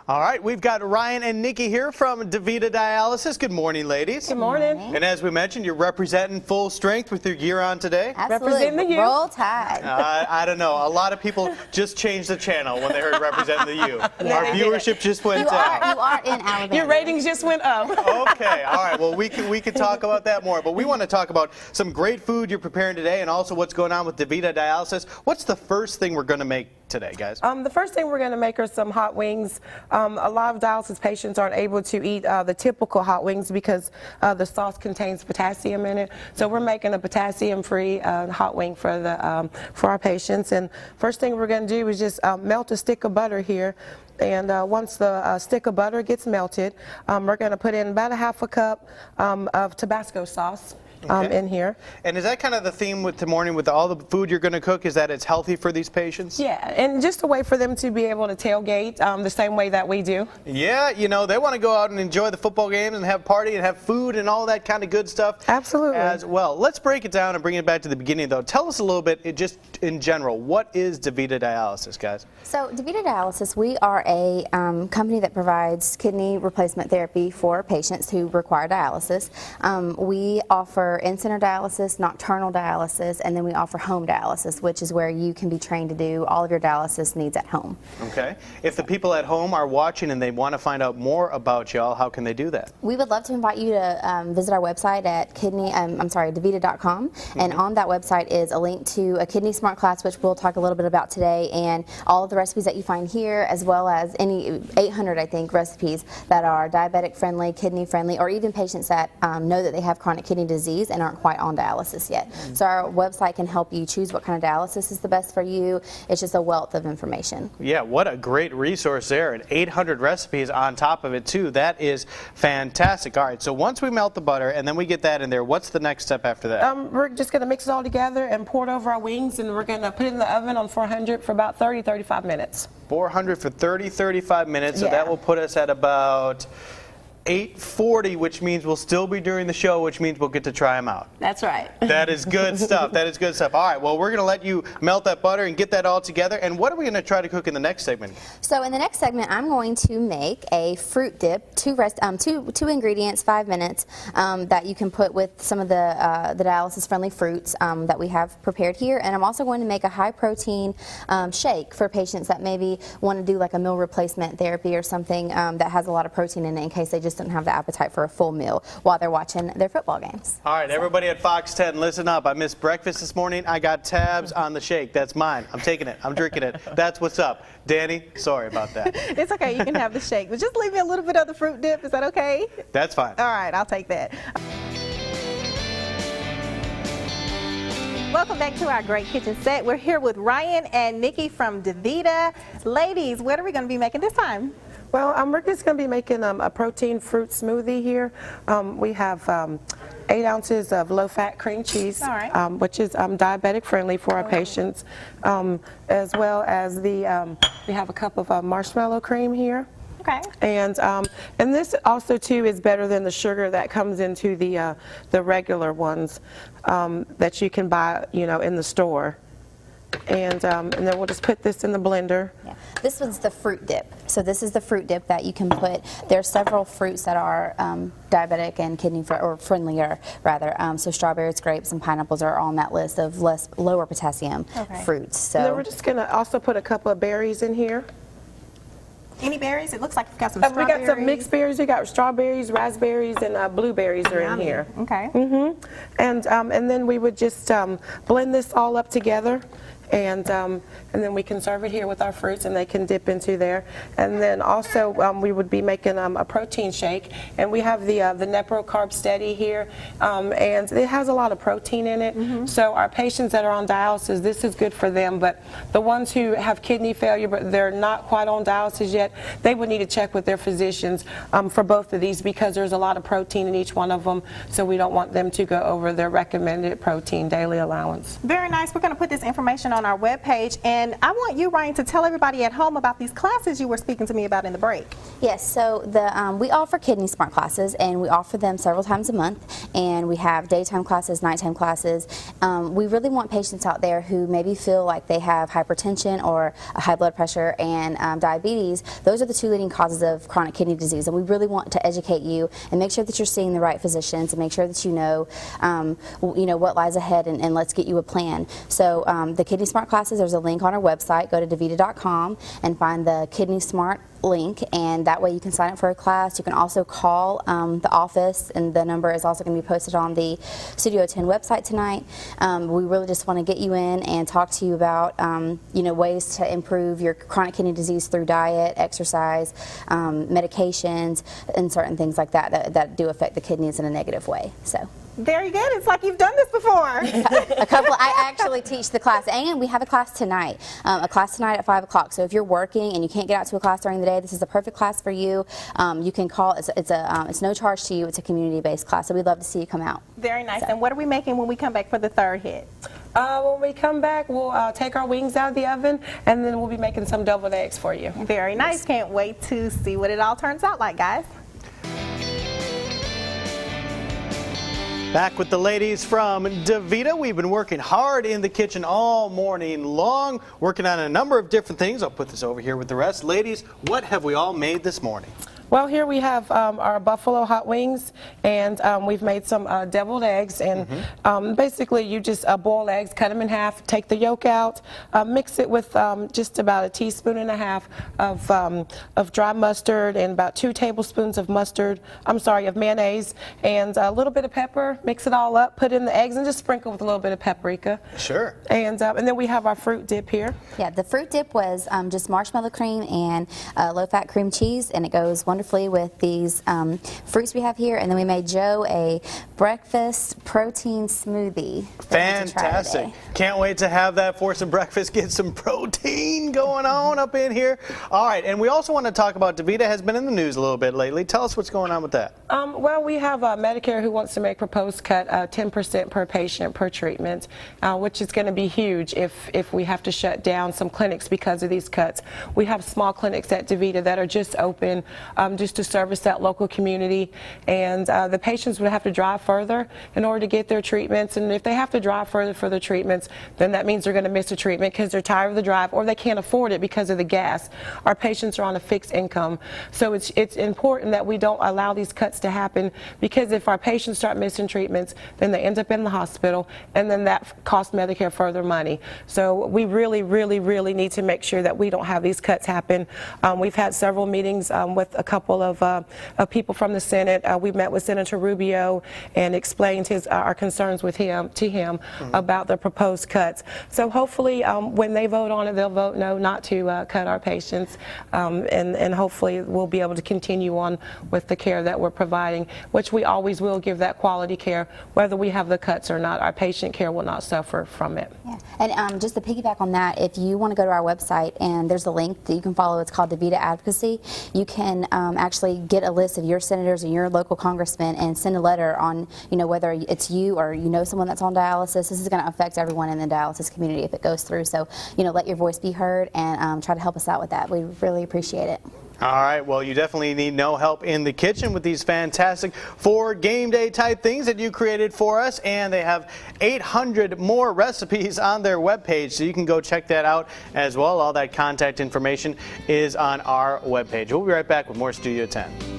All right, we've got Ryan and Nikki here from DaVita Dialysis. Good morning, ladies. Good morning. And as we mentioned, you're representing full strength with your gear on today. Absolutely. Representing the U. Roll Tide. I don't know. A lot of people just changed the channel when they heard representing the U. Yeah, Our viewership just went You down. are in Alabama. Your ratings just went up. Okay, all right. Well, we can talk about that more, but we want to talk about some great food you're preparing today and also what's going on with DaVita Dialysis. What's the first thing we're going to make today, guys? The first thing we're going to make are some hot wings. A lot of dialysis patients aren't able to eat the typical hot wings because the sauce contains potassium in it. So we're making a potassium-free hot wing for our patients. And first thing we're going to do is just melt a stick of butter here. And once the stick of butter gets melted, we're going to put in about a half a cup of Tabasco sauce. In here. And is that kind of the theme with the morning with all the food you're going to cook, is that it's healthy for these patients? Yeah, and just a way for them to be able to tailgate the same way that we do. Yeah, you know, they want to go out and enjoy the football games and have a party and have food and all that kind of good stuff. Absolutely. As well. Let's break it down and bring it back to the beginning, though. Tell us a little bit, just in general, what is DaVita Dialysis, guys? So DaVita Dialysis, we are a company that provides kidney replacement therapy for patients who require dialysis. We offer in-center dialysis, nocturnal dialysis, and then we offer home dialysis, which is where you can be trained to do all of your dialysis needs at home. Okay. If the people at home are watching and they want to find out more about y'all, how can they do that? We would love to invite you to visit our website at DaVita.com, and on that website is a link to a Kidney Smart class, which we'll talk a little bit about today, and all of the recipes that you find here, as well as any 800, I think, recipes that are diabetic friendly, kidney friendly, or even patients that know that they have chronic kidney disease and aren't quite on dialysis yet. So our website can help you choose what kind of dialysis is the best for you. It's just a wealth of information. Yeah, what a great resource there, and 800 recipes on top of it too. That is fantastic. All right, so once we melt the butter and then we get that in there, what's the next step after that? We're just going to mix it all together and pour it over our wings, and we're going to put it in the oven on 400 for about 30-35 minutes. 400 for 30-35 minutes, so Yeah. that will put us at about 8:40, which means we'll still be doing the show, which means we'll get to try them out. That's right. That is good stuff. That is good stuff. All right, well, we're going to let you melt that butter and get that all together. And what are we going to try to cook in the next segment? So in the next segment, I'm going to make a fruit dip, two ingredients, 5 minutes, that you can put with some of the dialysis-friendly fruits that we have prepared here. And I'm also going to make a high-protein shake for patients that maybe want to do like a meal replacement therapy or something that has a lot of protein in it in case they just don't have the appetite for a full meal while they're watching their football games. All right, everybody at Fox 10, listen up. I missed breakfast this morning. I got tabs on the shake. That's mine. I'm taking it. I'm drinking it. That's what's up. Danny, sorry about that. It's okay. You can have the shake. But just leave me a little bit of the fruit dip. Is that okay? That's fine. All right. I'll take that. Welcome back to our Great Kitchen Set. We're here with Ryan and Nikki from DaVita. Ladies, what are we going to be making this time? Well, we're just going to be making a protein fruit smoothie here. We have 8 ounces of low-fat cream cheese, All right. which is diabetic friendly for our patients, as well as we have a cup of marshmallow cream here. Okay. And this also too is better than the sugar that comes into the regular ones that you can buy, you know, in the store. And then we'll just put this in the blender. Yeah. This was the fruit dip. So this is the fruit dip that you can put. There are several fruits that are diabetic and kidney or friendlier rather. So strawberries, grapes, and pineapples are on that list of lower potassium fruits. So and then we're just going to also put a couple of berries in here. Any berries? It looks like we've got some strawberries. We got some mixed berries. We got strawberries, raspberries, and blueberries are in here. Okay. And then we would just blend this all up together. And then we can serve it here with our fruits, and they can dip into there. And then also we would be making a protein shake, and we have the Nepro Carb Steady here, and it has a lot of protein in it. So our patients that are on dialysis, this is good for them. But the ones who have kidney failure but they're not quite on dialysis yet, they would need to check with their physicians for both of these because there's a lot of protein in each one of them. So we don't want them to go over their recommended protein daily allowance. Very nice. We're going to put this information on on our webpage. And I want you, Ryan, to tell everybody at home about these classes you were speaking to me about in the break. Yes, so we offer Kidney Smart classes, and we offer them several times a month, and we have daytime classes, nighttime classes. We really want patients out there who maybe feel like they have hypertension or a high blood pressure and diabetes. Those are the two leading causes of chronic kidney disease, and we really want to educate you and make sure that you're seeing the right physicians and make sure that you know what lies ahead, and let's get you a plan. So the Kidney Smart classes, there's a link on our website. Go to DaVita.com and find the Kidney Smart link, and that way you can sign up for a class. You can also call the office, and the number is also going to be posted on the Studio 10 website tonight. We really just want to get you in and talk to you about ways to improve your chronic kidney disease through diet, exercise, medications, and certain things like that do affect the kidneys in a negative way. So. Very good. It's like you've done this before. A couple. I actually teach the class, and we have a class tonight. A class tonight at 5 o'clock. So if you're working and you can't get out to a class during the day, this is the perfect class for you. You can call. It's no charge to you. It's a community-based class. So we'd love to see you come out. Very nice. And what are we making when we come back for the third hit? When we come back, we'll take our wings out of the oven, and then we'll be making some deviled eggs for you. Very nice. Can't wait to see what it all turns out like, guys. Back with the ladies from DaVita. We've been working hard in the kitchen all morning long, working on a number of different things. I'll put this over here with the rest. Ladies, what have we all made this morning? Well, here we have our buffalo hot wings, and we've made some deviled eggs. And basically, you just boil eggs, cut them in half, take the yolk out, mix it with just about 1.5 teaspoons of dry mustard and about 2 tablespoons of mayonnaise, and a little bit of pepper. Mix it all up, put in the eggs, and just sprinkle with a little bit of paprika. Sure. And then we have our fruit dip here. Yeah, the fruit dip was just marshmallow cream and low-fat cream cheese, and it goes wonderfully with these fruits we have here. And then we made Joe a breakfast protein smoothie. Fantastic. Can't wait to have that for some breakfast. Get some protein going on up in here. All right, and we also want to talk about DaVita has been in the news a little bit lately. Tell us what's going on with that. Well, we have Medicare who wants to make proposed cut 10% per patient per treatment, which is going to be huge if we have to shut down some clinics because of these cuts. We have small clinics at DaVita that are just open just to service that local community, and the patients would have to drive further in order to get their treatments, and if they have to drive further for their treatments, then that means they're going to miss a treatment because they're tired of the drive or they can't afford it because of the gas. Our patients are on a fixed income, so it's important that we don't allow these cuts to happen, because if our patients start missing treatments, then they end up in the hospital, and then that costs Medicare further money. So we really need to make sure that we don't have these cuts happen. We've had several meetings with a couple of people from the Senate. We met with Senator Rubio and explained our concerns to him about the proposed cuts. So hopefully when they vote on it, they'll vote no, not to cut our patients, and hopefully we'll be able to continue on with the care that we're providing, which we always will give that quality care, whether we have the cuts or not. Our patient care will not suffer from it. Yeah. And just to piggyback on that, if you want to go to our website, and there's a link that you can follow, it's called DaVita Advocacy. You can actually get a list of your senators and your local congressmen and send a letter on, whether it's you or someone that's on dialysis. This is going to affect everyone in the dialysis community if it goes through. So, let your voice be heard and try to help us out with that. We really appreciate it. All right, well, you definitely need no help in the kitchen with these fantastic 4 game day type things that you created for us, and they have 800 more recipes on their webpage, so you can go check that out as well. All that contact information is on our webpage. We'll be right back with more Studio 10.